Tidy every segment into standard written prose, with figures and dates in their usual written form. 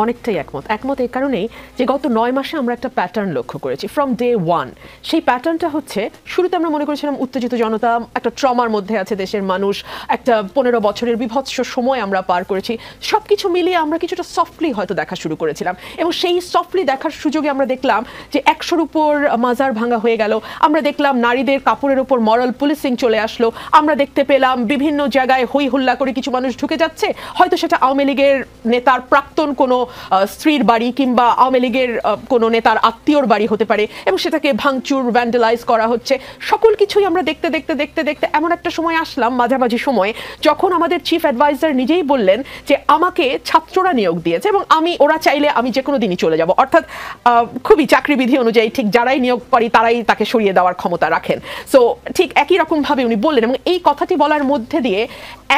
অনেকটাই একমত এই কারণেই যে গত 9 মাসে আমরা একটা প্যাটার্ন লক্ষ্য করেছি ফ্রম ডে ওয়ান। সেই প্যাটার্নটা হচ্ছে, শুরুতে আমরা মনে করেছিলাম উত্তেজিত জনতা, একটা ট্রমার মধ্যে আছে দেশের মানুষ, একটা 15 বছরের বিভৎস সময় আমরা পার করেছি, সবকিছু মিলিয়ে আমরা কিছুটা সফটলি হয়তো দেখা শুরু করেছিলাম, এবং সেই সফটলি দেখার সুযোগে আমরা দেখলাম যে 100-র উপর মাজার ভাঙা হয়ে গেল, আমরা দেখলাম নারীদের কাপড়ের উপর মরাল পুলিশিং চলে আসলো, আমরা দেখতে পেলাম বিভিন্ন জায়গায় হই হুল্লা করে কিছু মানুষ ঢুকে যাচ্ছে, হয়তো সেটা আওয়ামী লীগের নেতার প্রাক্তন কোনো স্ত্রীর বাড়ি কিংবা আওয়ামী লীগের কোনো নেতার আত্মীয়র বাড়ি হতে পারে, এবং সেটাকে ভাঙচুর ভ্যান্ডালাইজ করা হচ্ছে। সকল কিছুই আমরা দেখতে দেখতে দেখতে দেখতে এমন একটা সময় আসলাম, মাঝামাঝি সময়ে, যখন আমাদের চিফ অ্যাডভাইজার নিজেই বললেন যে আমাকে ছাত্ররা নিয়োগ দিয়েছে এবং ওরা চাইলে আমি যে কোনো দিনই চলে যাব, অর্থাৎ খুবই চাকরিবিধি অনুযায়ী ঠিক যারাই নিয়োগ পারি তারাই তাকে সরিয়ে দেওয়ার ক্ষমতা রাখেন। সো ঠিক একই রকমভাবে উনি বললেন, এবং এই কথাটি বলার মধ্যে দিয়ে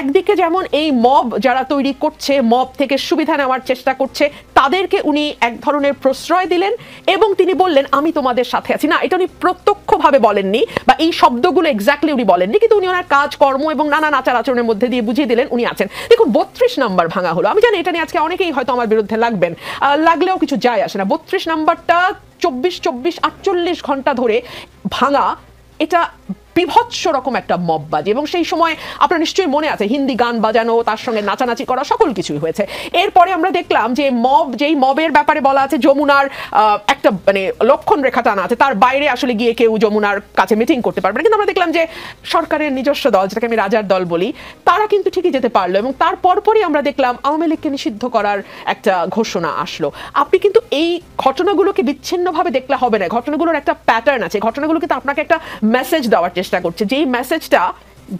একদিকে যেমন এই মব যারা তৈরি করছে, মব থেকে সুবিধা নেওয়ার চেষ্টা করছে, তাদেরকে উনি এক ধরনের প্রশ্রয় দিলেন এবং তিনি বললেন আমি তোমাদের সাথে আছি। না, এটা উনি প্রত্যক্ষভাবে বলেননি বা এই শব্দগুলো এক্স্যাক্টলি উনি বলেননি, কিন্তু উনি ওনার কাজ কর্ম এবং নানান আচার আচরণের মধ্যে দিয়ে বুঝিয়ে দিলেন উনি আছেন। দেখুন, 32 নাম্বার ভাঙা হলো, আমি জানি এটা নিয়ে আজকে অনেকেই হয়তো আমার বিরুদ্ধে লাগবেন, লাগলেও কিছু যায় আসে না। 32 নাম্বারটা 24-48 ঘন্টা ধরে ভাঙা, এটা বিভৎস রকম একটা মববাজি, এবং সেই সময় আপনার নিশ্চয়ই মনে আছে হিন্দি গান বাজানো, তার সঙ্গে নাচানাচি করা, সকল কিছুই হয়েছে। এরপরে আমরা দেখলাম যে যেই মবের ব্যাপারে বলা আছে যমুনার একটা মানে লক্ষণ রেখা টানা আছে, তার বাইরে আসলে গিয়ে কেউ যমুনার কাছে মিটিং করতে পারবে না, কিন্তু আমরা দেখলাম যে সরকারের নিজস্ব দল, যেটাকে আমি রাজার দল বলি, তারা কিন্তু ঠিকই যেতে পারলো, এবং তার পরপরই আমরা দেখলাম আওয়ামী লীগকে নিষিদ্ধ করার একটা ঘোষণা আসলো। আপনি কিন্তু এই ঘটনাগুলোকে বিচ্ছিন্নভাবে দেখলে হবে না, ঘটনাগুলোর একটা প্যাটার্ন আছে, ঘটনাগুলো কিন্তু আপনাকে একটা মেসেজ দেওয়ার চেষ্টা করছে, যেই মেসেজটা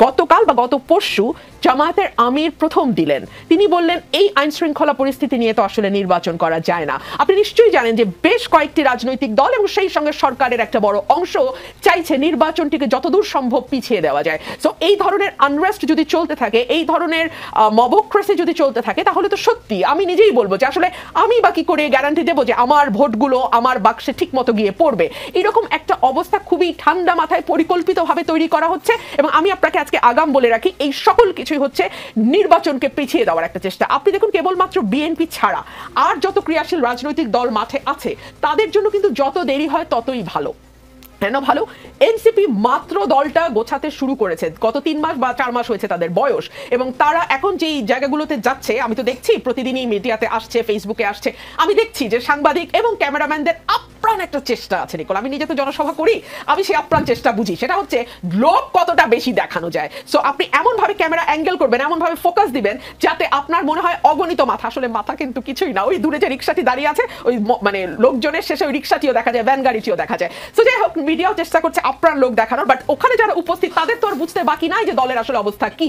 গতকাল বা গত পরশু জামায়াতের আমির প্রথম দিলেন। তিনি বললেন এই আইন শৃঙ্খলা পরিস্থিতি নিয়ে তো আসলে নির্বাচন করা যায় না। আপনি নিশ্চয়ই জানেন যে বেশ কয়েকটি রাজনৈতিক দল এবং সেই সঙ্গে সরকারের একটা বড় অংশ চাইছে নির্বাচনটিকে যতদূর সম্ভব পিছিয়ে দেওয়া যায়। সো এই ধরনের আনরেস্ট যদি চলতে থাকে, এই ধরনের মবক্রেসি যদি চলতে থাকে, তাহলে তো সত্যি আমি নিজেই বলবো যে আসলে আমি বা কি করে গ্যারান্টি দেবো যে আমার ভোটগুলো আমার বাক্সে ঠিক মতো গিয়ে পড়বে। এরকম একটা অবস্থা খুবই ঠান্ডা মাথায় পরিকল্পিতভাবে তৈরি করা হচ্ছে, এবং আমি আপনাকে আজকে আগাম বলে রাখি এই সকল কিছুই হচ্ছে নির্বাচনকে পিছিয়ে দেওয়ার একটা চেষ্টা। আপনি দেখুন, কেবলমাত্র বিএনপি ছাড়া আর যত ক্রিয়াশীল রাজনৈতিক দল মাঠে আছে তাদের জন্য কিন্তু যত দেরি হয় ততই ভালো। কেন ভালো? এনসিপি মাত্র দলটা গোছাতে শুরু করেছে, গত 3 মাস বা 4 মাস হয়েছে তাদের বয়স, এবং তারা এখন যেই জায়গাগুলোতে যাচ্ছে, আমি তো দেখছি প্রতিদিনই মিডিয়াতে আসছে, ফেসবুকে আসছে, আমি দেখছি যে সাংবাদিক এবং ক্যামেরাম্যানদের আপ্রাণ একটা চেষ্টা আছে নিকোল। আমি নিজে তো জনসভা করি, আমি সেই আপ্রাণ চেষ্টা বুঝি, সেটা হচ্ছে লোক কতটা বেশি দেখানো যায়। সো আপনি এমনভাবে ক্যামেরা অ্যাঙ্গেল করবেন, এমনভাবে ফোকাস দিবেন যাতে আপনার মনে হয় অগণিত মাথা, আসলে মাথা কিন্তু কিছুই না, ওই দূরে যে রিক্সাটি দাঁড়িয়ে আছে ওই মানে লোকজনের শেষে ওই রিক্সাটিও দেখা যায়, ভ্যান গাড়িটিও দেখা যায়। সো যাই হোক, মিডিয়াও চেষ্টা করছে আপ্রাণ লোক দেখানোর, বাট ওখানে যারা উপস্থিত তাদের তো আর বুঝতে বাকি নাই যে দলের আসলে অবস্থা কি।